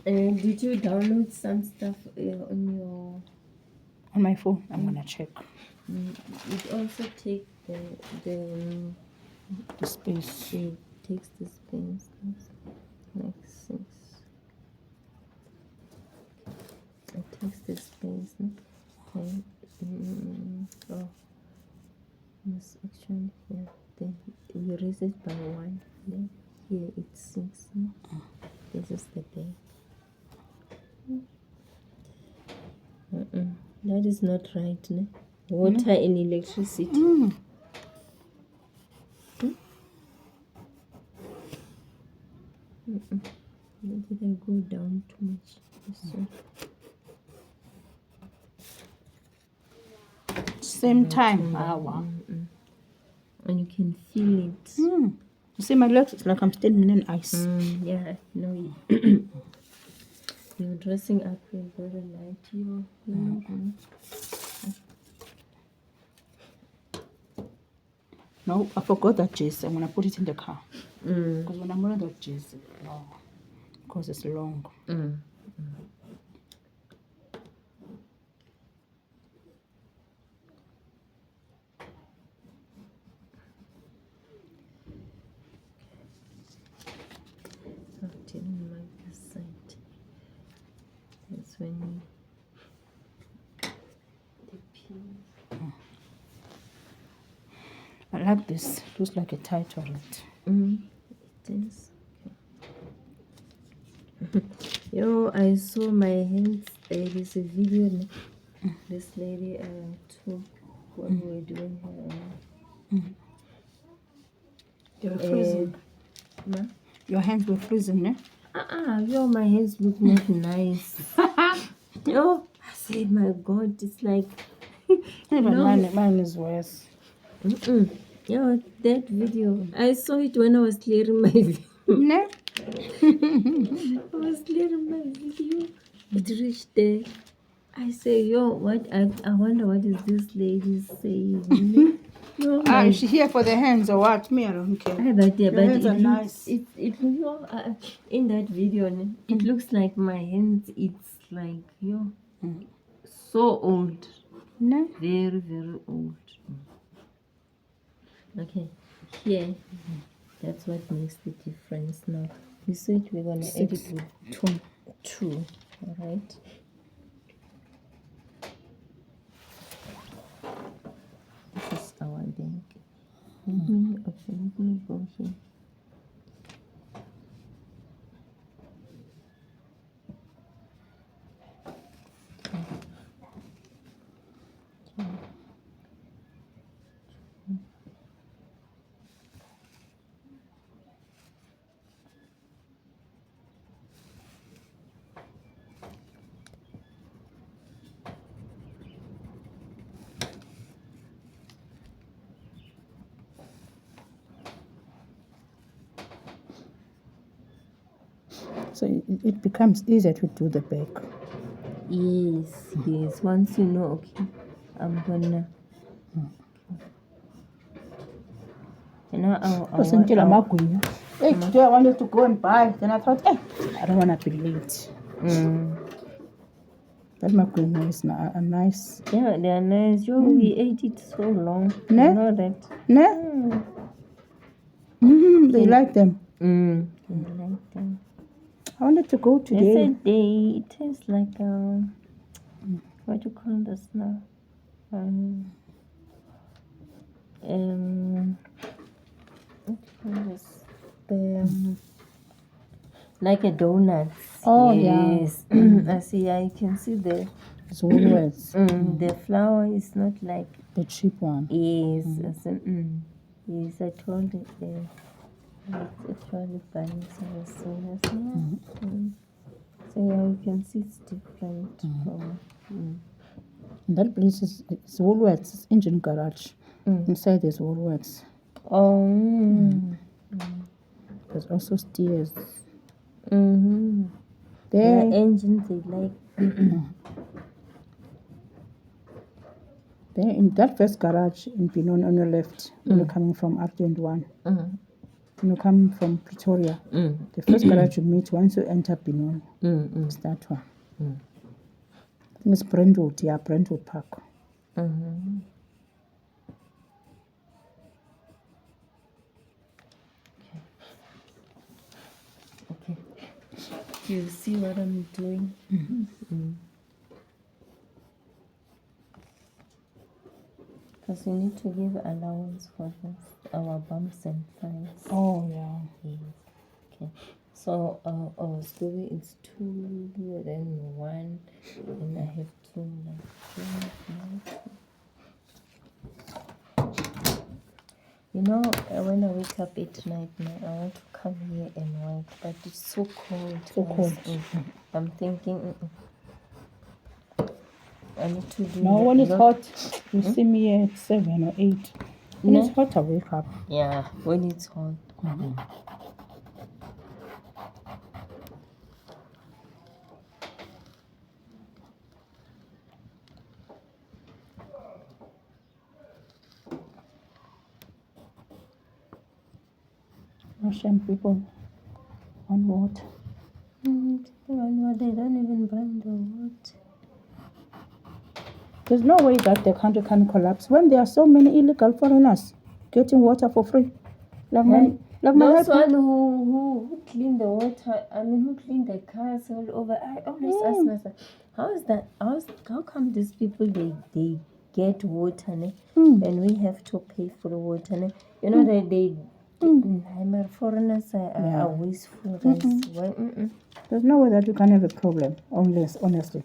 Did you download some stuff on your? On my phone, I'm gonna check It also take the the space. it takes the space like 6. It takes the space. No? Okay. Oh, this actually here. Then we raise it by 1. Then here it's 6. No? This is the day. That is not right. No? Water and electricity. Did I go down too much? Same time. Wow. And you can feel it. You see my legs? It's like I'm standing in ice. Yeah, no. You're dressing up very light. You No, I forgot that jersey. I'm gonna put it in the car. Because when I'm wearing that jersey, no, because it's long. I didn't like this side. That's when the peel. I like this. It looks like a tie toilet. It is. Yo, I saw my hands. There's a video this lady took when we were doing her. They were freezing. Your hands were freezing, eh? Yo, my hands look not nice. Yo, I said, my God, it's like. Even mine is worse. Yo, that video, I saw it when I was clearing my video. No? I was clearing my video. It reached there. I say, yo, what? I wonder what is this lady saying? Yo, Is she here for the hands or what? Me, I don't care. but Your hands are nice. In that video, it looks like my hands. It's like so old. No? Very, very old. Okay, here. That's what makes the difference now. We said we're gonna edit with two. All right. This is our bank. Okay, let me go here. So it becomes easier to do the back. Yes. Once you know, okay, I'm gonna. You know, Hey, today I wanted to go and buy. Then I thought, I don't want to be late. That magunya is nice. Yeah, they are nice. Yo, we ate it so long. Ne? You know that? Ne? They like them. They like them. I wanted to go today. It tastes like what do you call this now? What do you call this? Like a donut. Oh, yes. Yeah. I see. I can see the. It's Woolworths. The flour is not like the cheap one. Yes. Yes, I told it. It's actually buying some serious. So yeah, you can see it's different from. And that place is Woolworths. It's engine garage. Inside there's Woolworths. There's also stairs. There engines they like. There in that first garage in Pinon on your left, when you're coming from R21. when you come from Pretoria, the first garage you meet once you enter Benoni. It's that one. I think it's Brentwood, yeah, Brentwood Park. Okay. Do you see what I'm doing? Because we need to give allowance for this, our bumps and thighs. Oh, yeah. Yes. Okay. So our story is 2, then 1, and I have 2 like 2. You know, when I wake up at night now, I want to come here and work, but it's so cold. So cold. I'm thinking, I need to do. Now, when it's hot, you see me at 7 or 8. When it's hot, I wake up. Yeah, when it's hot. Russian people on water. People on water, they don't even bring the water. There's no way that the country can collapse when there are so many illegal foreigners getting water for free. Like my Those one who clean the water, who clean the cars all over. I always ask myself, how come these people they get water, and we have to pay for the water, You know foreigners are wasteful. There's no way that you can have a problem, unless, honestly.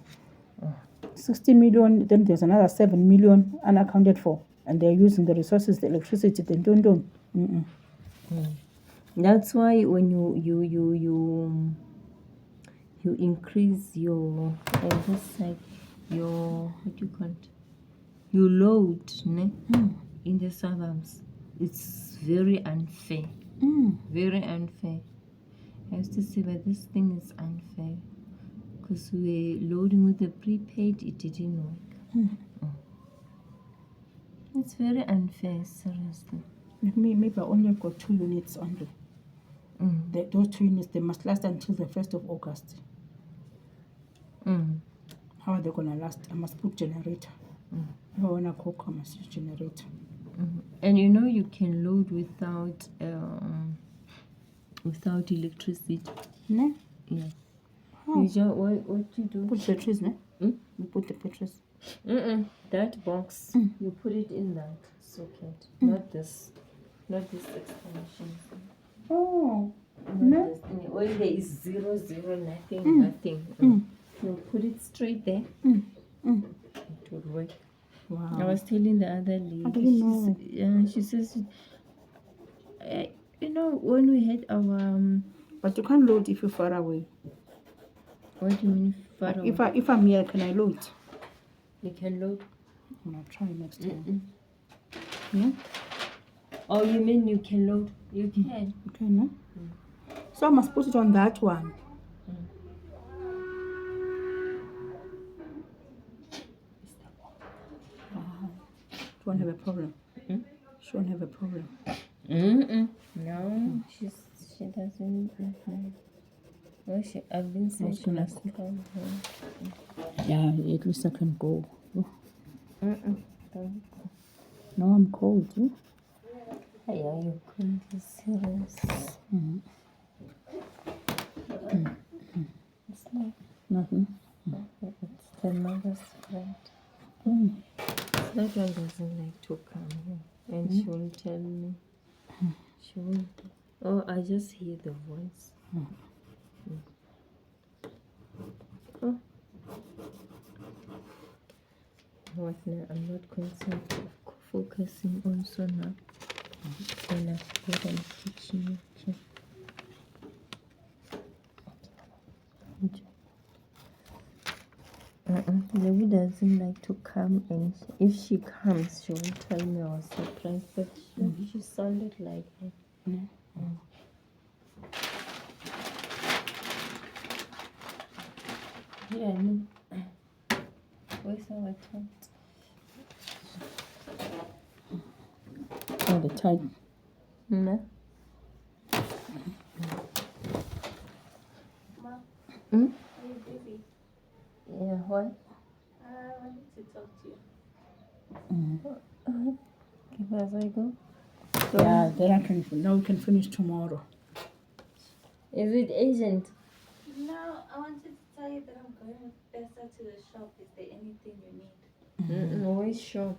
60 million, then there's another 7 million unaccounted for, and they're using the resources, the electricity, then don't. That's why when you increase your on this side your what do you call it? Your load in the suburbs. It's very unfair. Very unfair. I used to say, but this thing is unfair because we were loading with the prepaid. It didn't work. It's very unfair, seriously. Maybe I only got 2 units only. Those 2 units, they must last until the 1st of August. How are they going to last? I must put generator. If I want to cook, I must use generator. And you know you can load without electricity. No? Yeah. How? What you do? Put batteries, no? You put the batteries. That box, you put it in that socket, not this extension. Oh. Not this thing. When there is 0, nothing. You put it straight there. It would work. Wow. I was telling the other lady. I didn't know. She says, when we had our. But you can't load if you're far away. What do you mean far away? If I'm here, can I load? You can load. I'm gonna try next time. Yeah? Oh, you mean you can load? You can. You can, no? So I must put it on that one. She won't have a problem. She won't have a problem. No, she doesn't. Well, I've been saying she must come home. Yeah, at least I can go. Don't No, I'm cold. Yeah, you couldn't be serious. It's not. Nothing. It's the mother's friend. That one doesn't like to come here. And she will tell me. She won't. Oh, I just hear the voice. Oh. What now? I'm not focusing also now. Then I've got an kitchen. Lily doesn't like to come, and if she comes, she will tell me I was surprised, but she sounded like her. Yeah, no. Where's our tent? Oh, the time. No. Hmm? Are you busy? Yeah, why? I need to talk to you. Okay, as I go. So, Yeah, then I can, now we can finish tomorrow. is it agent? No, I wanted to tell you that I'm going with Bessa to the shop. Is there anything you need? Which shop?